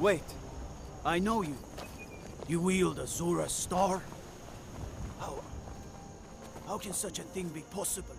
Wait. I know you. You wield Azura's star? How can such a thing be possible?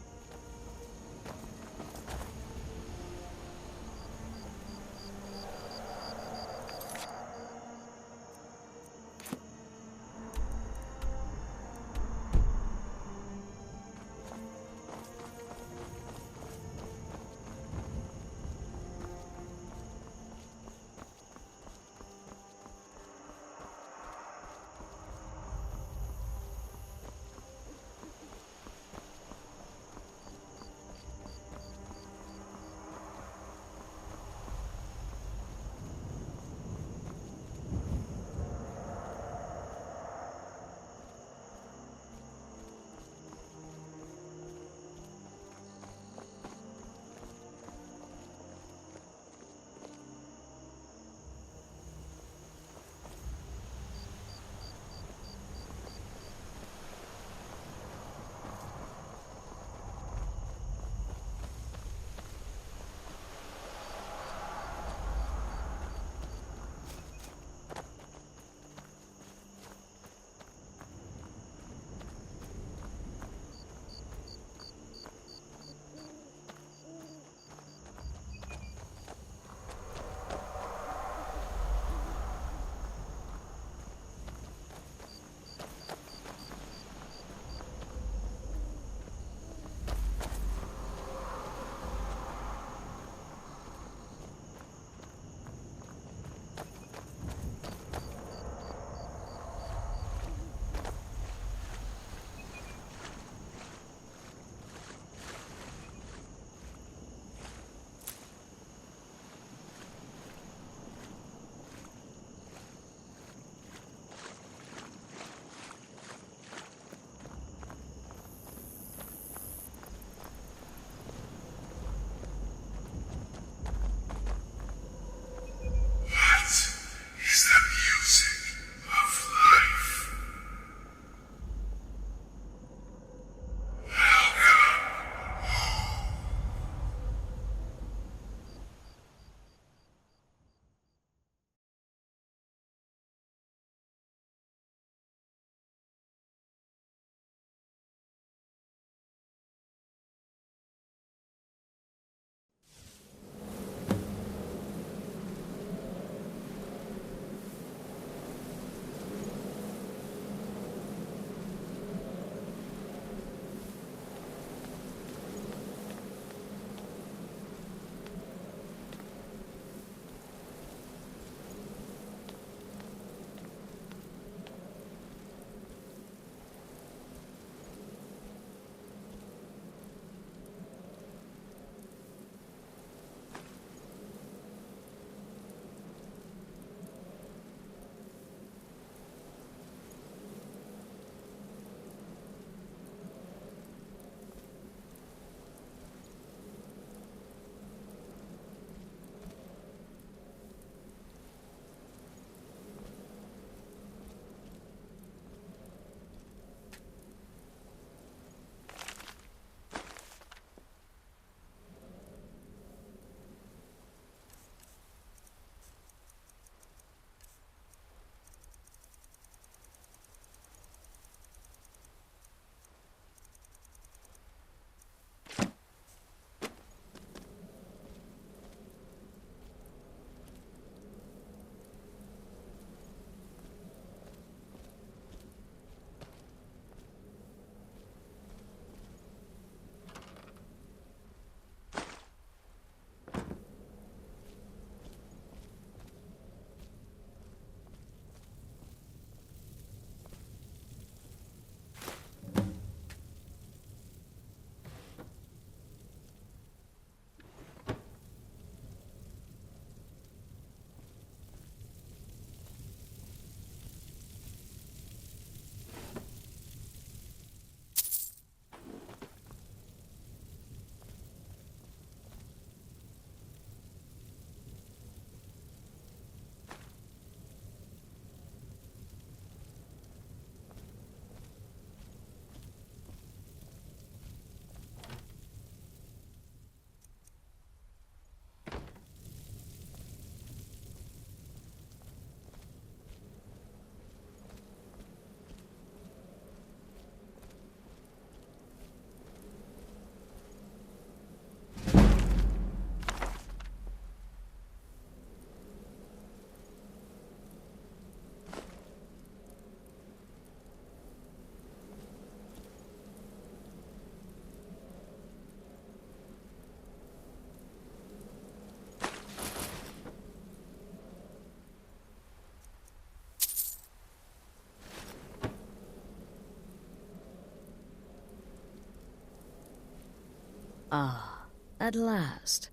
Ah, at last.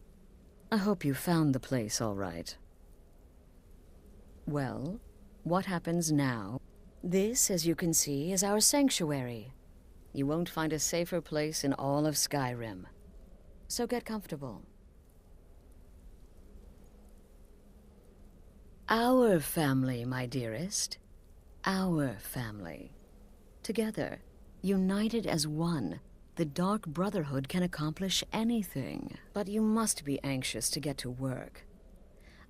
I hope you found the place all right. Well, what happens now? This, as you can see, is our sanctuary. You won't find a safer place in all of Skyrim. So get comfortable. Our family, my dearest. Our family. Together, united as one, the Dark Brotherhood can accomplish anything. But you must be anxious to get to work.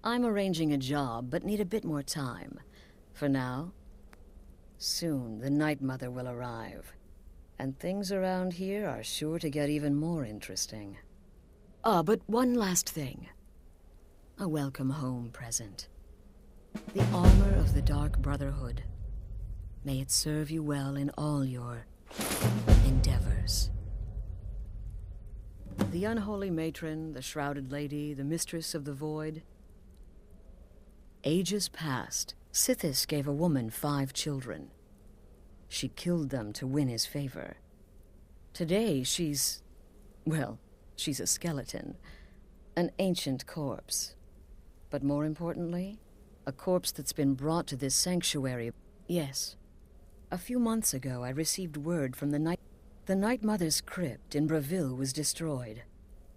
I'm arranging a job, but need a bit more time. For now, soon the Night Mother will arrive. And things around here are sure to get even more interesting. Ah, but one last thing. A welcome home present. The armor of the Dark Brotherhood. May it serve you well in all your endeavors. The unholy matron, the shrouded lady, the mistress of the void. Ages past, Sithis gave a woman 5 children. She killed them to win his favor. Today she's... well, she's a skeleton. An ancient corpse. But more importantly, a corpse that's been brought to this sanctuary. Yes. A few months ago I received word from the Night... The Night Mother's crypt in Bravil was destroyed.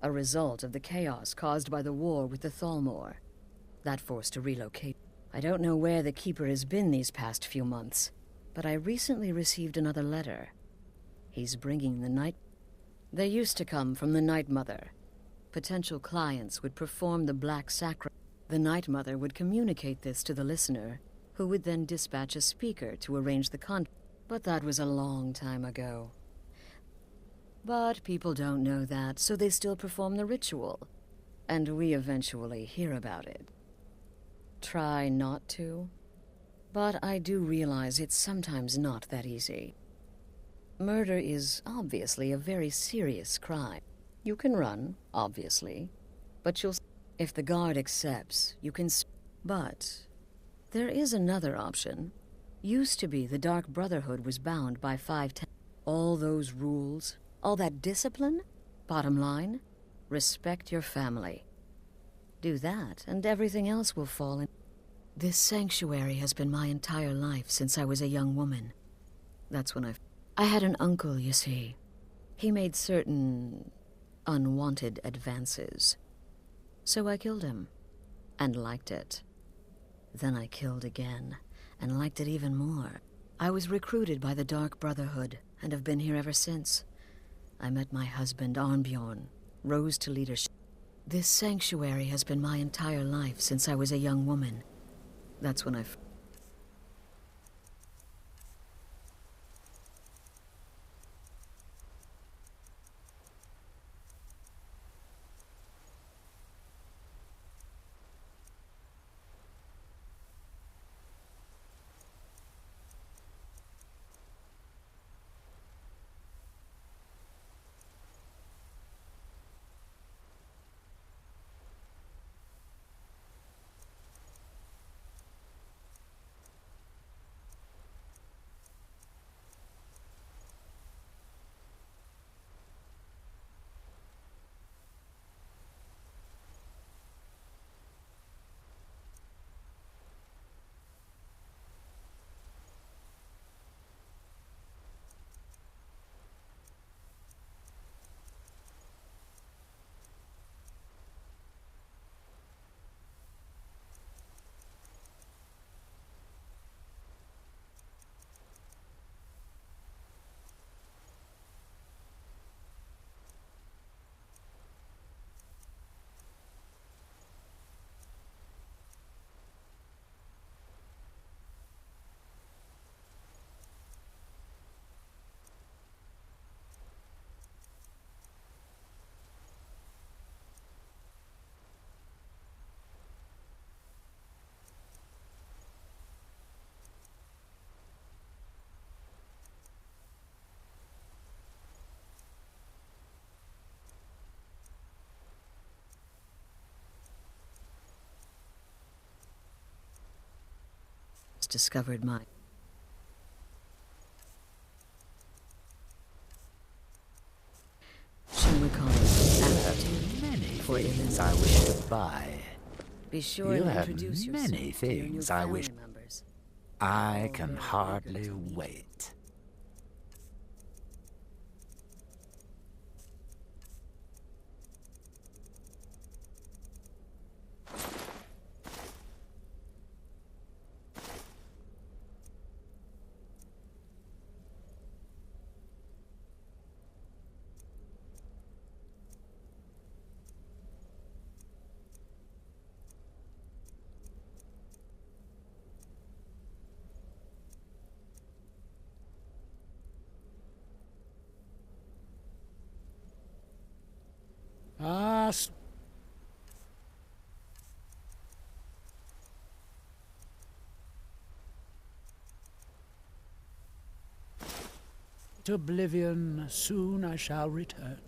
A result of the chaos caused by the war with the Thalmor. That forced to relocate. I don't know where the Keeper has been these past few months, but I recently received another letter. He's bringing the Night... They used to come from the Night Mother. Potential clients would perform the Black Sacrament. The Night Mother would communicate this to the listener, who would then dispatch a speaker to arrange the But that was a long time ago. But people don't know that, so they still perform the ritual. And we eventually hear about it. Try not to. But I do realize it's sometimes not that easy. Murder is obviously a very serious crime. You can run, obviously, but you'll... If the guard accepts, you can... But there is another option. Used to be the Dark Brotherhood was bound by 510. All those rules, all that discipline. Bottom line, respect your family. Do that, and everything else will fall in. This sanctuary has been my entire life since I was a young woman. That's when I had an uncle, you see. He made certain unwanted advances. So I killed him, and liked it. Then I killed again, and liked it even more. I was recruited by the Dark Brotherhood, and have been here ever since. I met my husband, Arnbjorn, rose to leadership. This sanctuary has been my entire life since I was a young woman. That's when I... discovered my... Shall we call it? for you, things Linda. I wish to buy. Be sure You to have introduce many yourself to your new things I wish. family members. I Oh, can very hardly eager to meet you. wait. Ah, to oblivion, soon I shall return.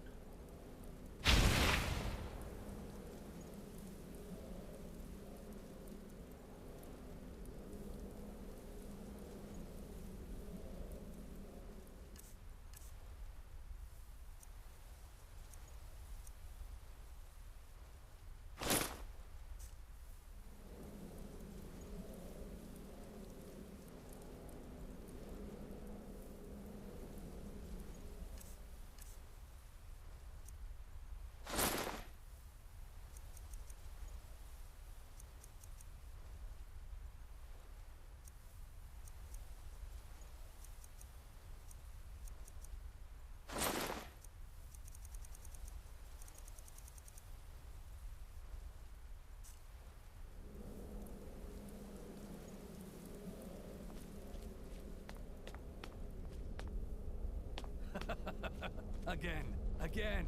Again.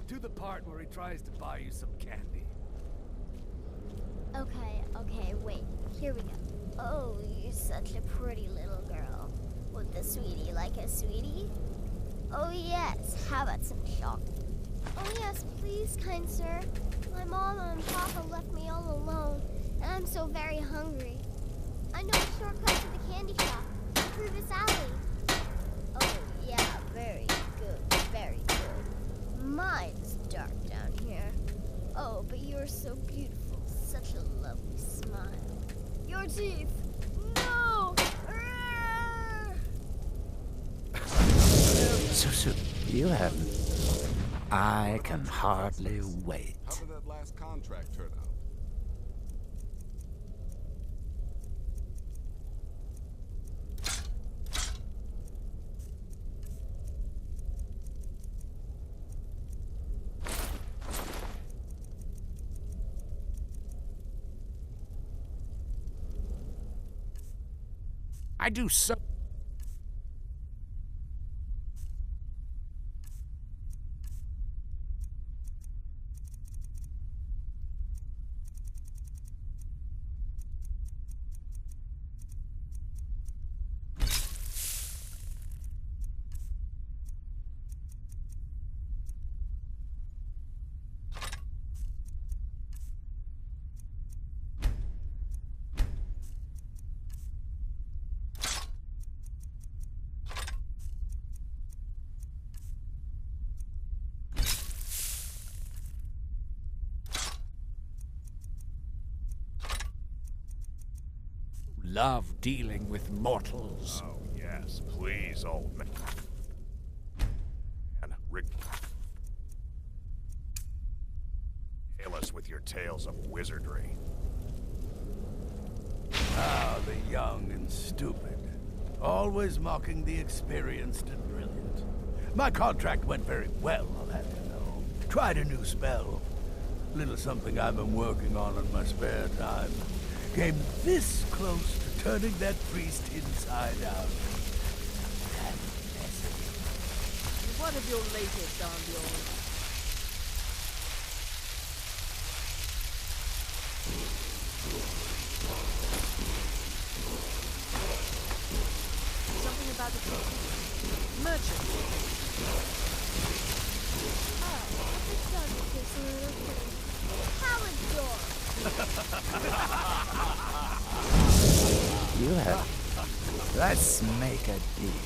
To the part where he tries to buy you some candy. Okay, wait. Here we go. Oh, you're such a pretty little girl. Would the sweetie like a sweetie? Oh yes, how about some chocolate? Oh yes, please, kind sir. My mama and papa left me all alone, and I'm so very hungry. I know a shortcut to the candy shop, through this alley. Oh yeah, very good, very good. Mine's dark down here. Oh, but you're so beautiful, such a lovely smile. Your teeth! No! So, you have... I can hardly wait. How did that last contract turn out? I do so. Love dealing with mortals. Oh, yes, please, old man. And hail us with your tales of wizardry. Ah, the young and stupid. Always mocking the experienced and brilliant. My contract went very well, I'll have you know. Tried a new spell. Little something I've been working on in my spare time. Came this close to turning that priest inside out. And messy. What of your latest ambiance? Something about the merchant. Oh, the dog is a little pretty. Palador! You have... Let's make a deal.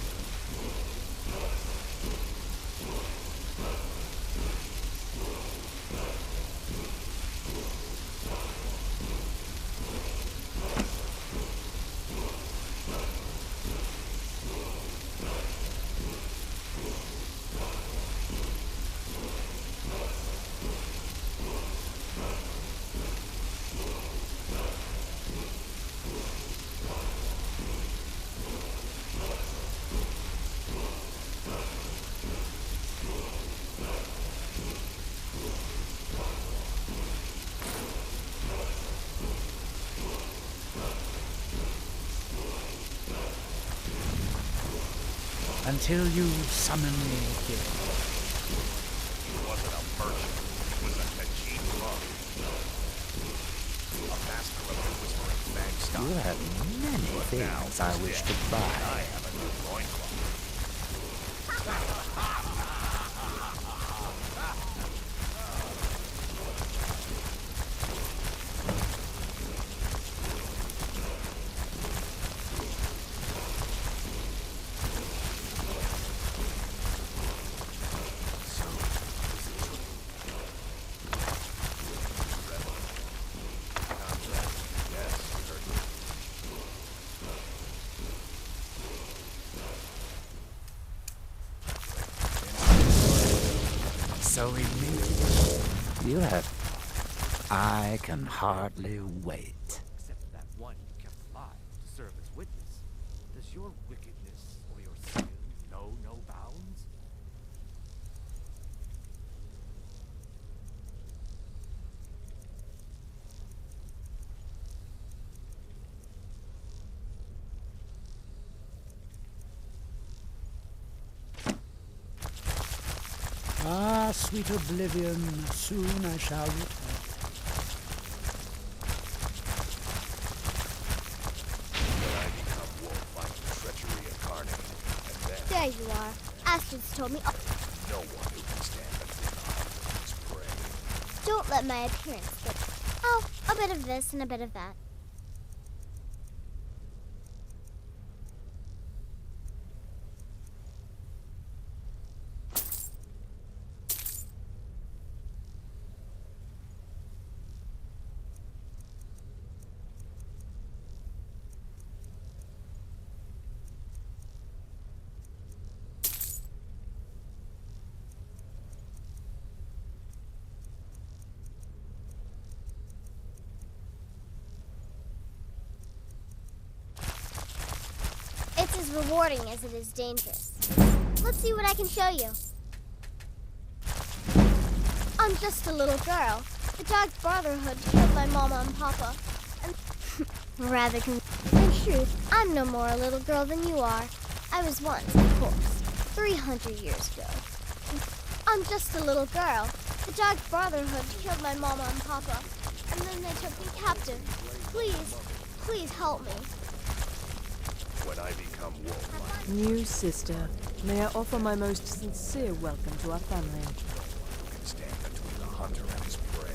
until you summon me again. He wasn't a merchant. He was a Khajiit monk. A master of the Whispering Fang stock. You have many things I wish to buy. I have a new loincloth. So we meet. You have. I can hardly wait. Except that one you kept alive to serve as witness. Does your wickedness or your sin know no bounds? Ah, sweet oblivion, soon I shall return. When I become wolf, I'm treachery incarnate. And then There you are. Astrid's told me. no one who can stand between the hunter and his prey. Don't let my appearance get. Oh, a bit of this and a bit of that. It's as rewarding as it is dangerous. Let's see what I can show you. I'm just a little girl. The Darkbrotherhood killed my mama and papa. And rather in truth, I'm no more a little girl than you are. I was once, of course, 300 years ago. I'm just a little girl. The Darkbrotherhood killed my mama and papa. And then they took me captive. Please, please help me. When I become wolf, New sister, may I offer my most sincere welcome to our family. who can stand between the hunter and his prey.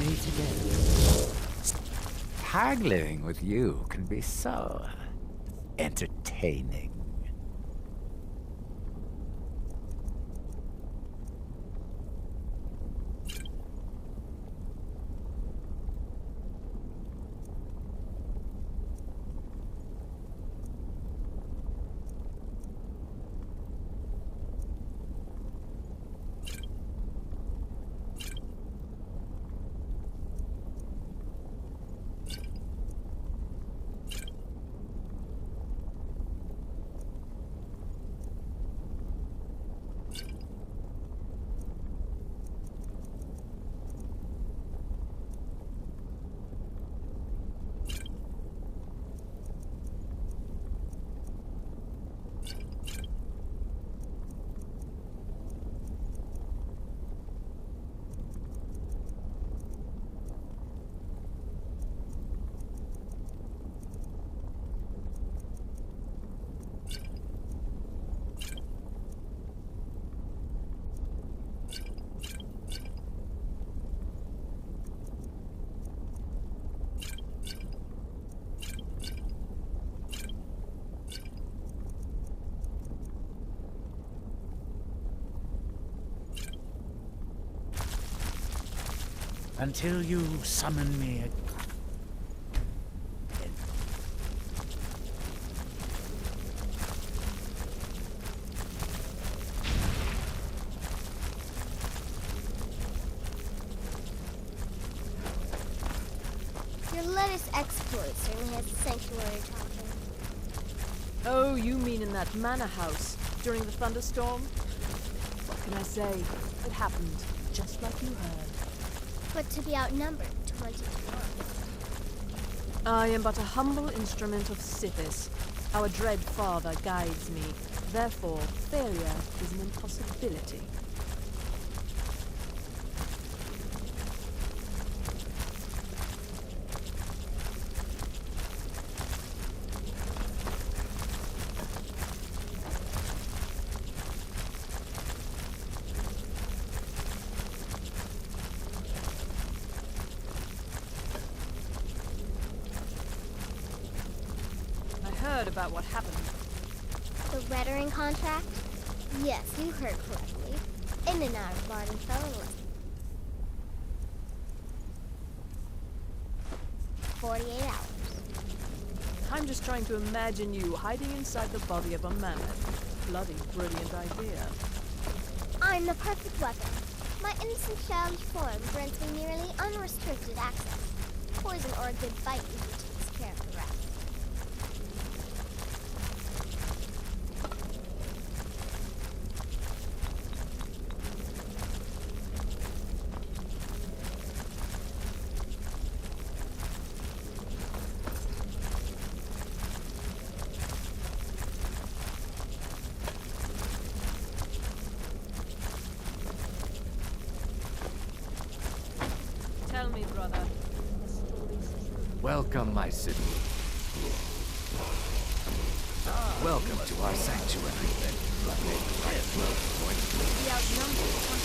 meet again. Hard living with you can be so entertaining. Until you summon me again. Your latest exploit certainly has the sanctuary talking. Oh, you mean in that manor house during the thunderstorm? What can I say? It happened just like you heard. But to be outnumbered 20 to 1. I am but a humble instrument of Sithis. Our dread father guides me. Therefore, failure is an impossibility. About what happened. The Rettering contract? Yes, you heard correctly. In and out of Barton fell in less 48 hours. I'm just trying to imagine you hiding inside the body of a mammoth. Bloody brilliant idea. I'm the perfect weapon. My innocent childish form grants me nearly unrestricted access. Poison or a good bite usually takes care of the rest. Tell me, brother. Welcome, my city. Welcome to our sanctuary. We outnumbered 20.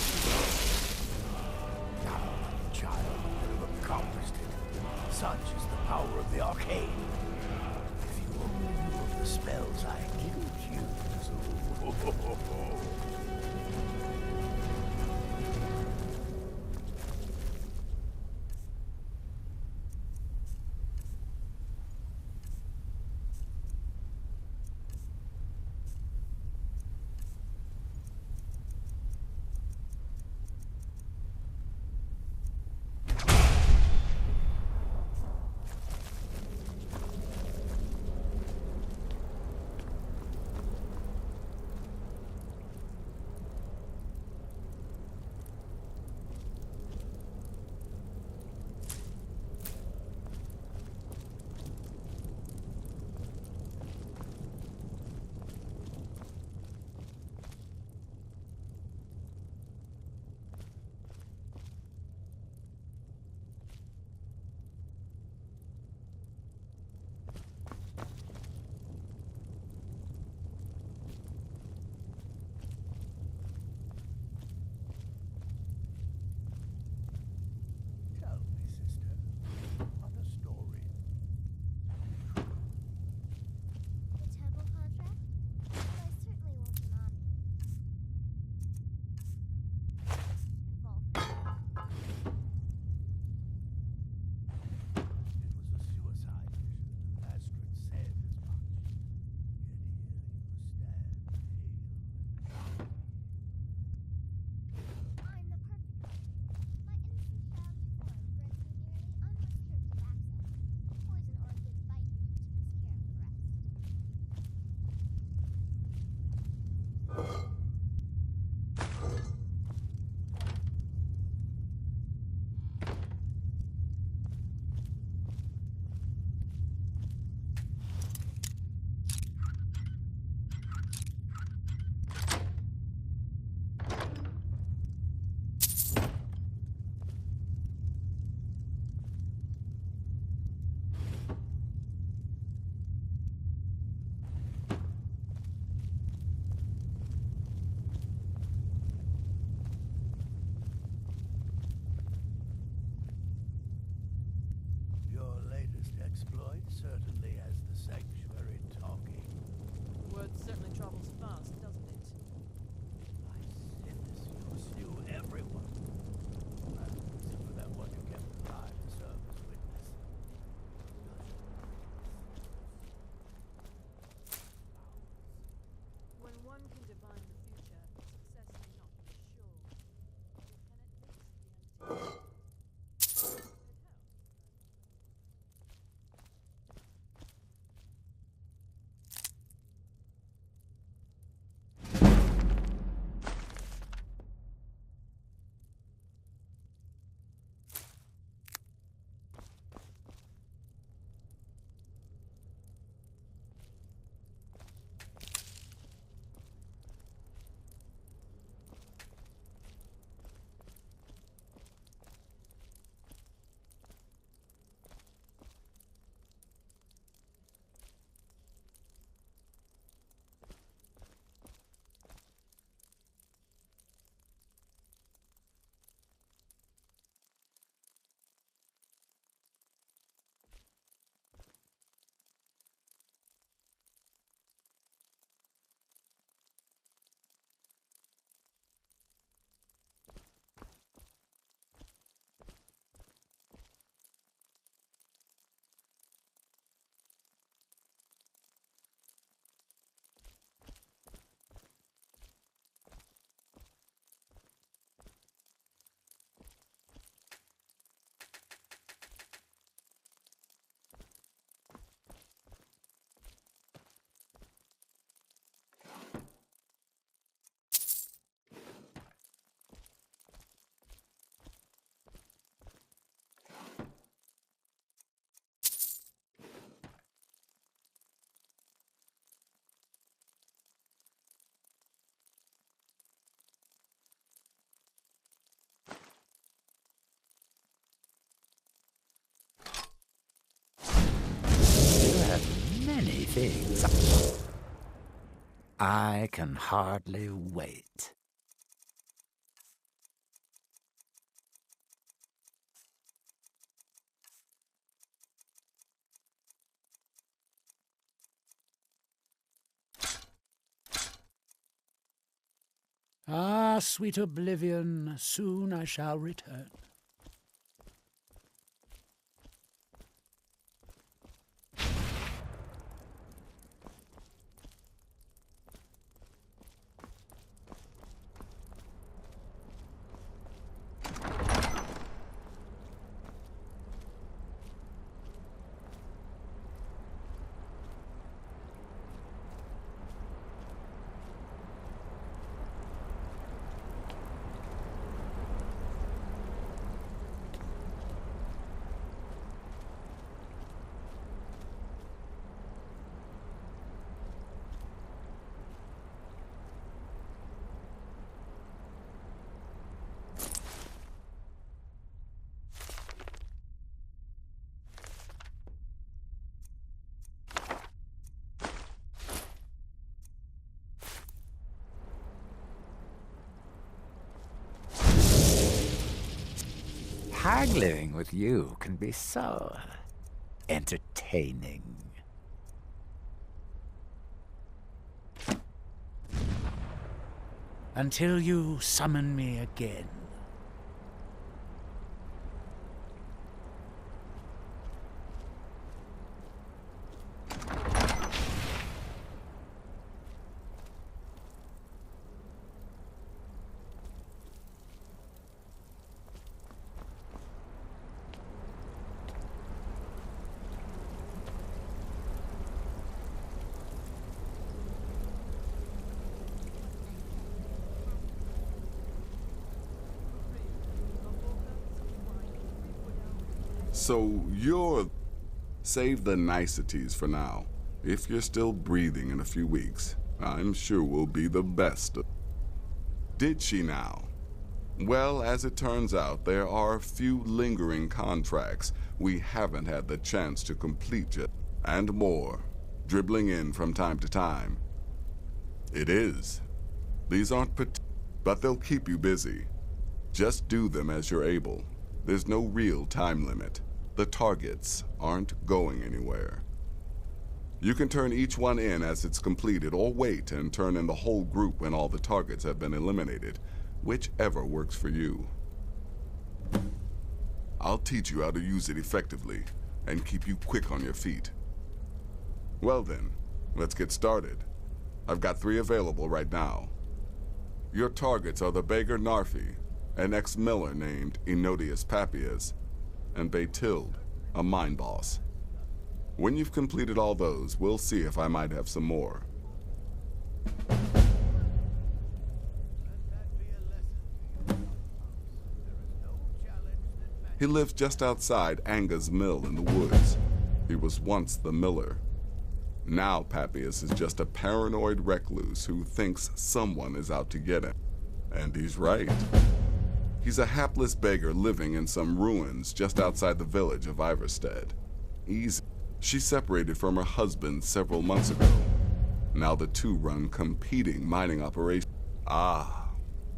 Child, you have accomplished it. Such is the power of the arcane. If you only knew of the spells I could use. things. I can hardly wait. Ah, sweet oblivion, soon I shall return. Haggling with you can be so entertaining. Until you summon me again. So you're... Save the niceties for now. If you're still breathing in a few weeks, I'm sure we'll be the best. Did she now? Well, as it turns out, there are a few lingering contracts we haven't had the chance to complete yet, and more, dribbling in from time to time. It is. These aren't but they'll keep you busy. Just do them as you're able. There's no real time limit. The targets aren't going anywhere. You can turn each one in as it's completed, or wait and turn in the whole group when all the targets have been eliminated, whichever works for you. I'll teach you how to use it effectively, and keep you quick on your feet. Well then, let's get started. I've got 3 available right now. Your targets are the beggar Narfi, an ex-miller named Enodius Papias, and Baytild, a mine boss. When you've completed all those, we'll see if I might have some more. He lives just outside Anga's mill in the woods. He was once the miller. Now Papias is just a paranoid recluse who thinks someone is out to get him. And he's right. He's a hapless beggar living in some ruins just outside the village of Iverstead. She separated from her husband several months ago. Now the two run competing mining operations. Ah,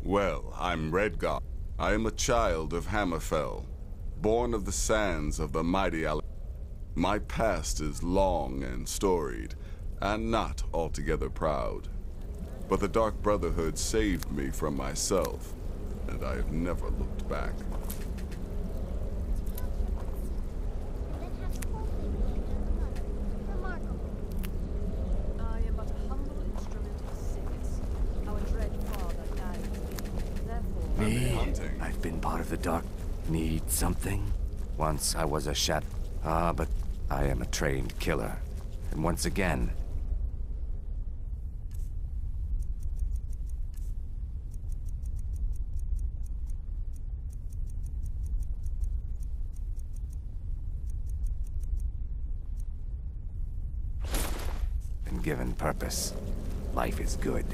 well, I'm Redgar. I am a child of Hammerfell, born of the sands of the mighty My past is long and storied, and not altogether proud. But the Darkbrotherhood saved me from myself, and I have never looked back. I am but a humble instrument of sins. Our dread father guides me. Therefore, Me? Hunting. I've been part of the dark. Need something? Once I was a but I am a trained killer. And once again, been given purpose. Life is good.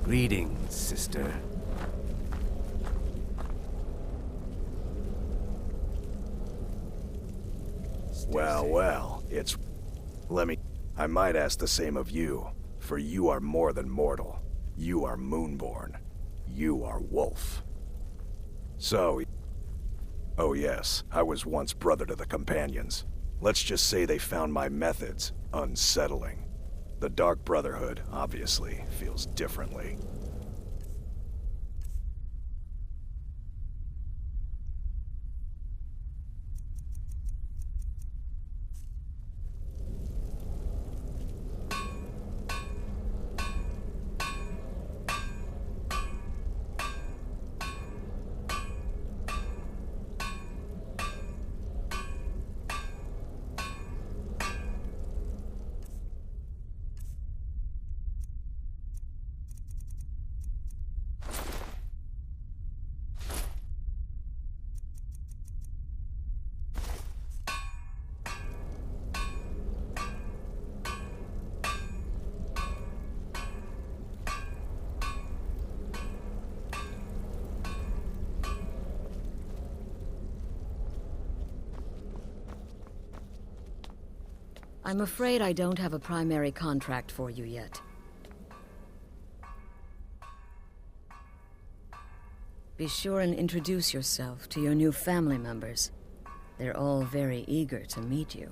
Greetings, sister. Well, well. It's... I might ask the same of you, for you are more than mortal. You are Moonborn. You are Wolf. So... Oh yes, I was once brother to the Companions. Let's just say they found my methods unsettling. The Darkbrotherhood, obviously, feels differently. I'm afraid I don't have a primary contract for you yet. Be sure and introduce yourself to your new family members. They're all very eager to meet you.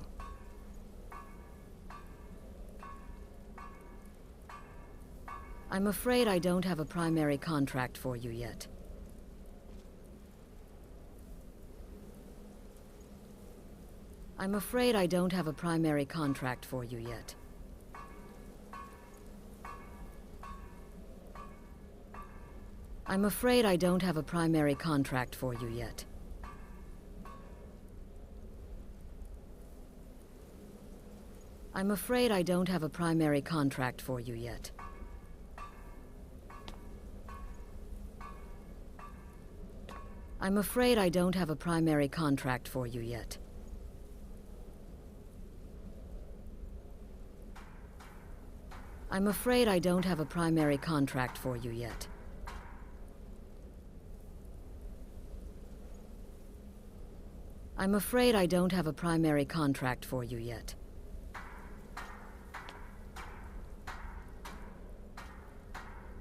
I'm afraid I don't have a primary contract for you yet. I'm afraid I don't have a primary contract for you yet. I'm afraid I don't have a primary contract for you yet. I'm afraid I don't have a primary contract for you yet. I'm afraid I don't have a primary contract for you yet. I'm afraid I don't have a primary contract for you yet. I'm afraid I don't have a primary contract for you yet. I'm afraid I don't have a primary contract for you yet. I'm afraid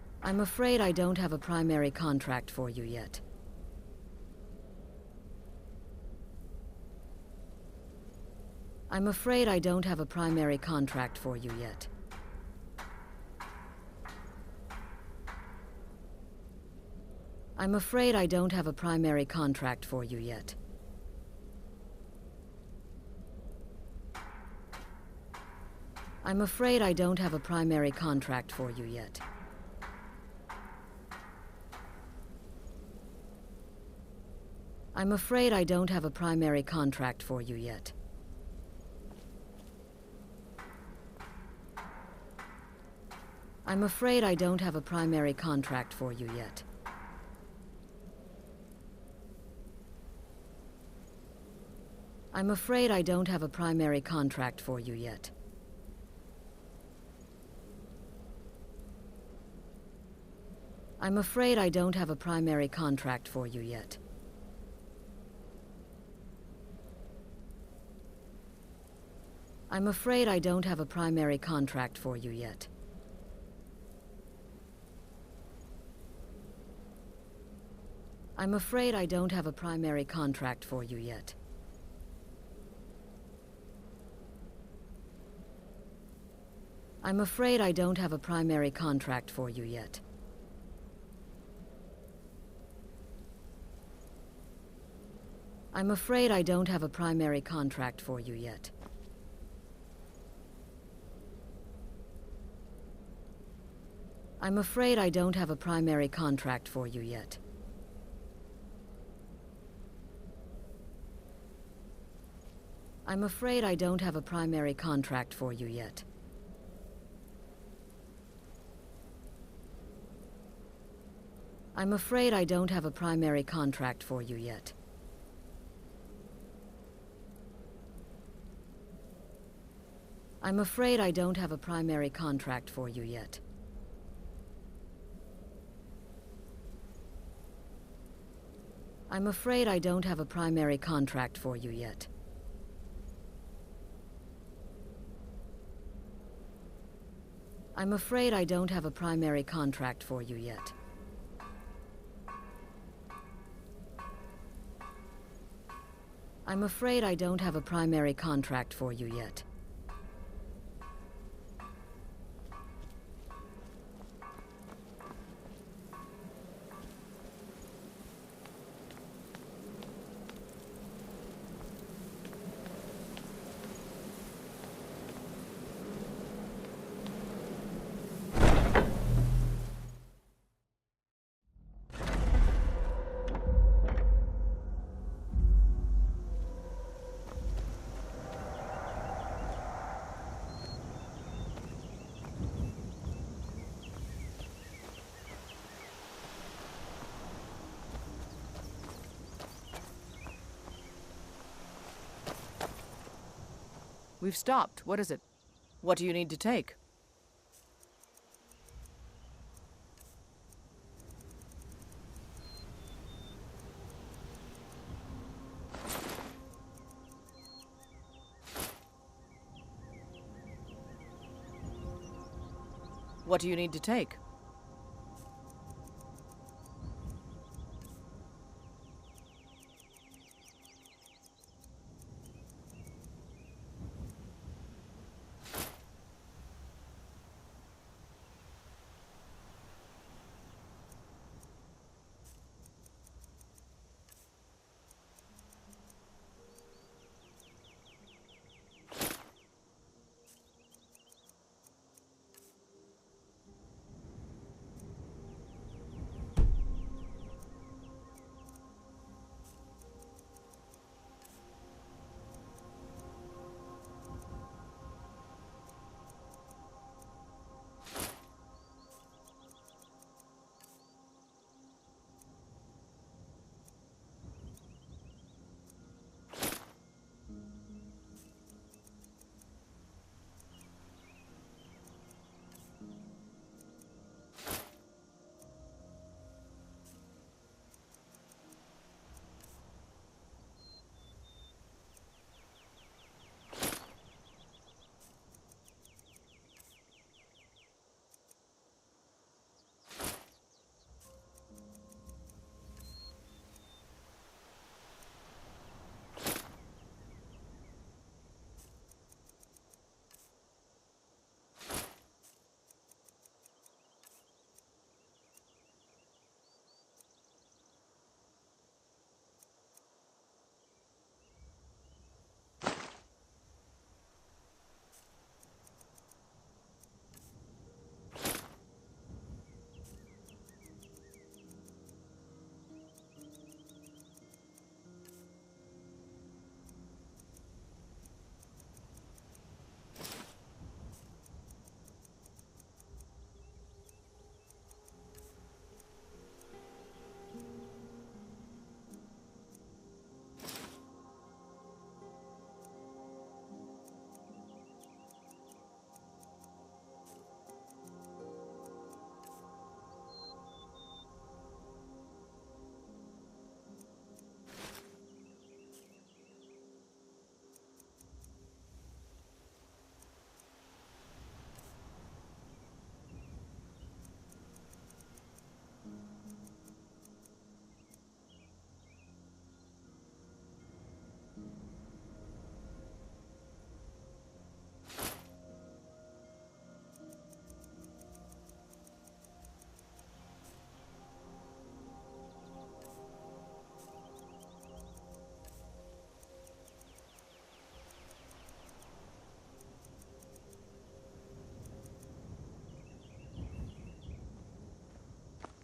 I don't have a primary contract for you yet. I'm afraid I don't have a primary contract for you yet. I'm afraid I don't have a primary contract for you yet. I'm afraid I don't have a primary contract for you yet. I'm afraid I don't have a primary contract for you yet. I'm afraid I don't have a primary contract for you yet. I'm afraid I don't have a primary contract for you yet. I'm afraid I don't have a primary contract for you yet. I'm afraid I don't have a primary contract for you yet. I'm afraid I don't have a primary contract for you yet. I'm afraid I don't have a primary contract for you yet. I'm afraid I don't have a primary contract for you yet. I'm afraid I don't have a primary contract for you yet. I'm afraid I don't have a primary contract for you yet. I'm afraid I don't have a primary contract for you yet. I'm afraid I don't have a primary contract for you yet. I'm afraid I don't have a primary contract for you yet. I'm afraid I don't have a primary contract for you yet. We've stopped. What is it? What do you need to take? What do you need to take?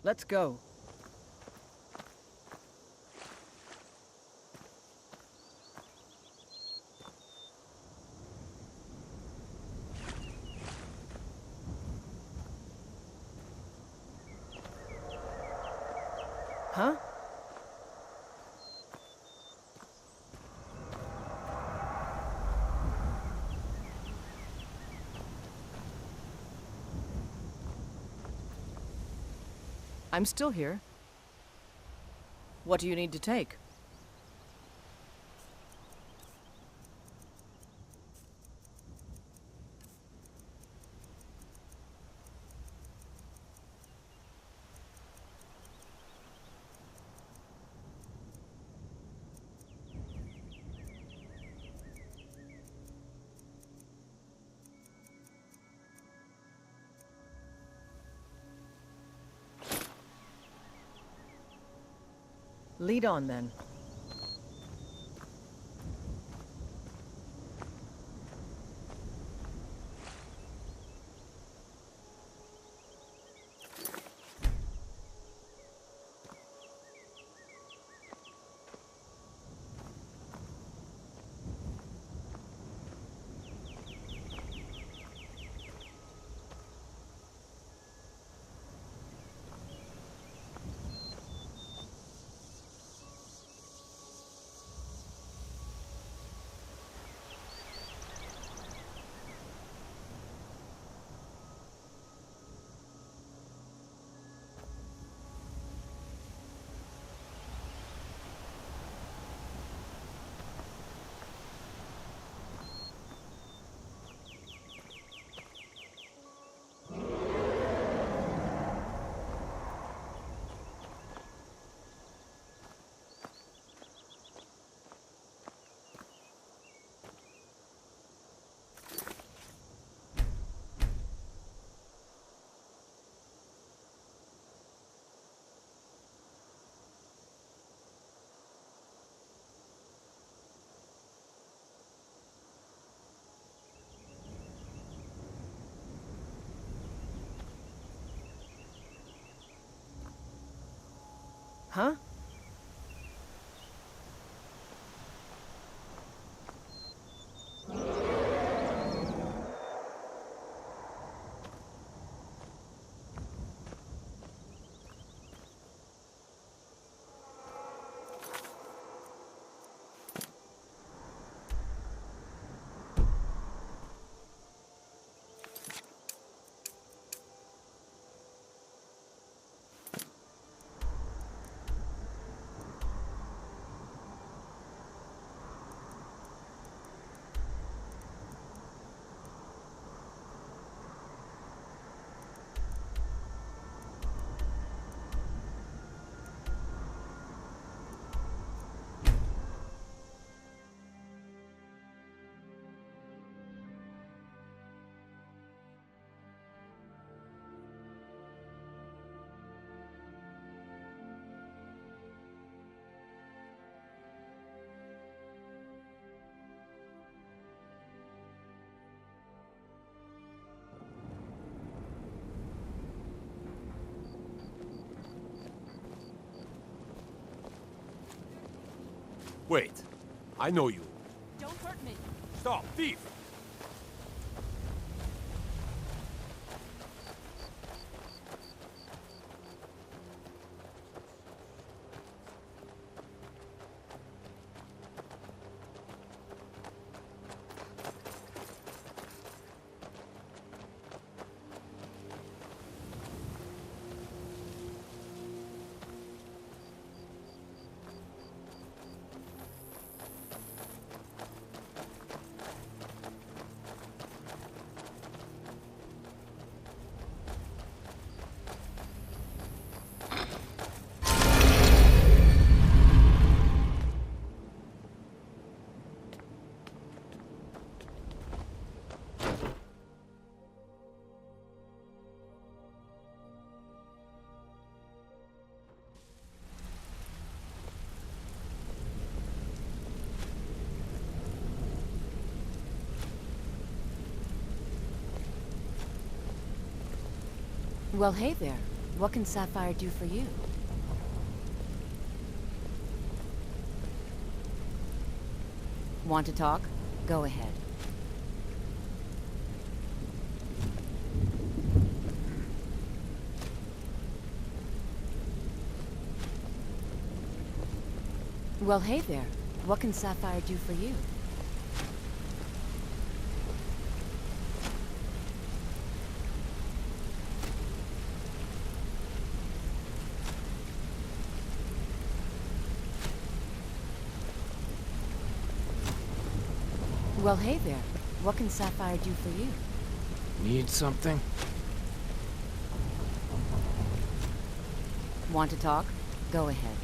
Let's go. Huh? I'm still here. What do you need to take? Lead on, then. Huh? Wait, I know you. Don't hurt me. Stop, thief! Well, hey there. What can Sapphire do for you? Want to talk? Go ahead. Well, hey there. What can Sapphire do for you? Well, hey there. What can Sapphire do for you? Need something? Want to talk? Go ahead.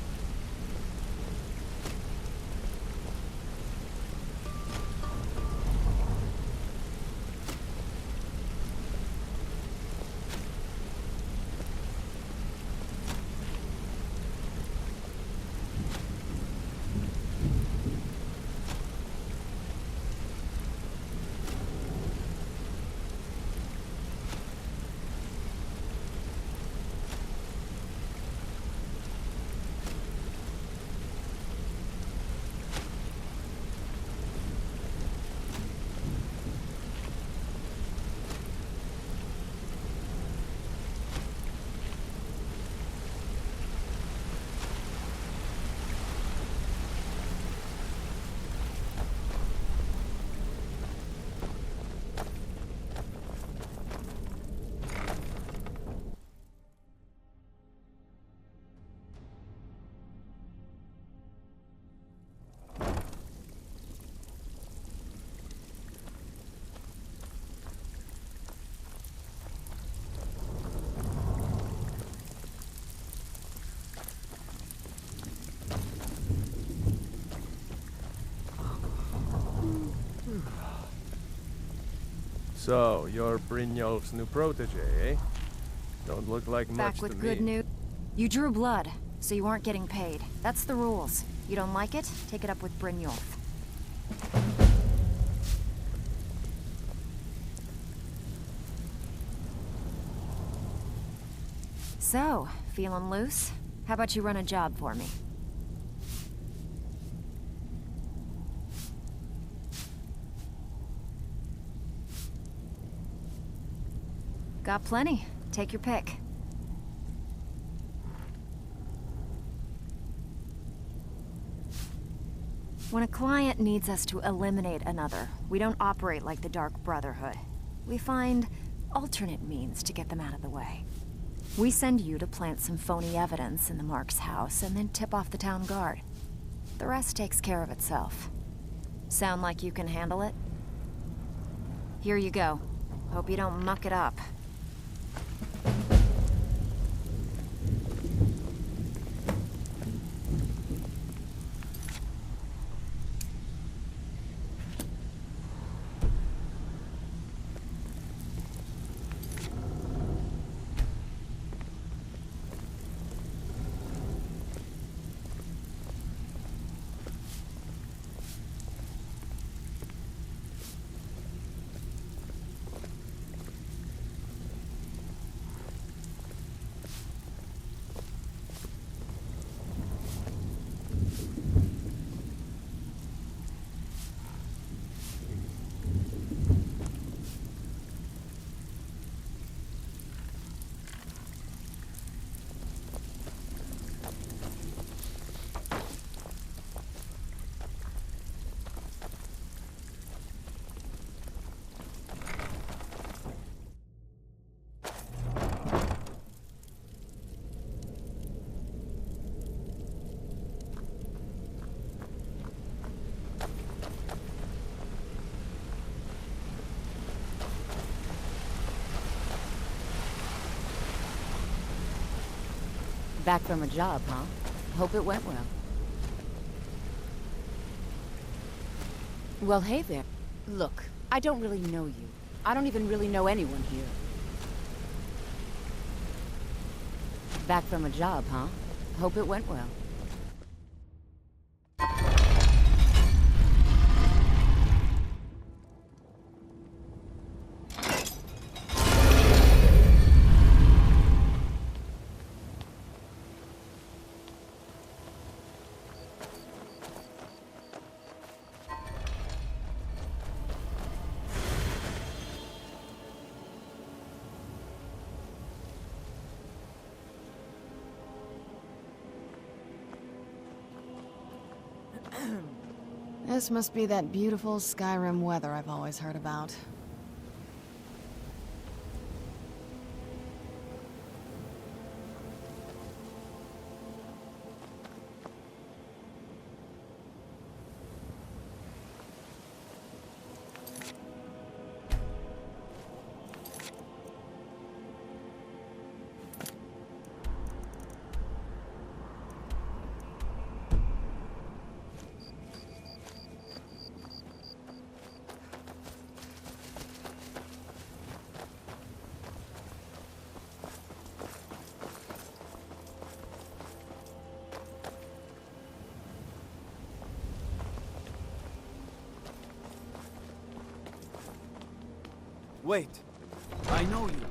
So, you're Brynjolf's new protege, eh? Don't look like much Back to with me. good news. You drew blood, so you aren't getting paid. That's the rules. You don't like it? Take it up with Brynjolf. So, feeling loose? How about you run a job for me? Got plenty. Take your pick. When a client needs us to eliminate another, we don't operate like the Darkbrotherhood. We find alternate means to get them out of the way. We send you to plant some phony evidence in the Mark's house and then tip off the town guard. The rest takes care of itself. Sound like you can handle it? Here you go. Hope you don't muck it up. Back from a job, huh? Hope it went well. Well, hey there. Look, I don't really know you. I don't even really know anyone here. Back from a job, huh? Hope it went well. This must be that beautiful Skyrim weather I've always heard about. Wait, I know you.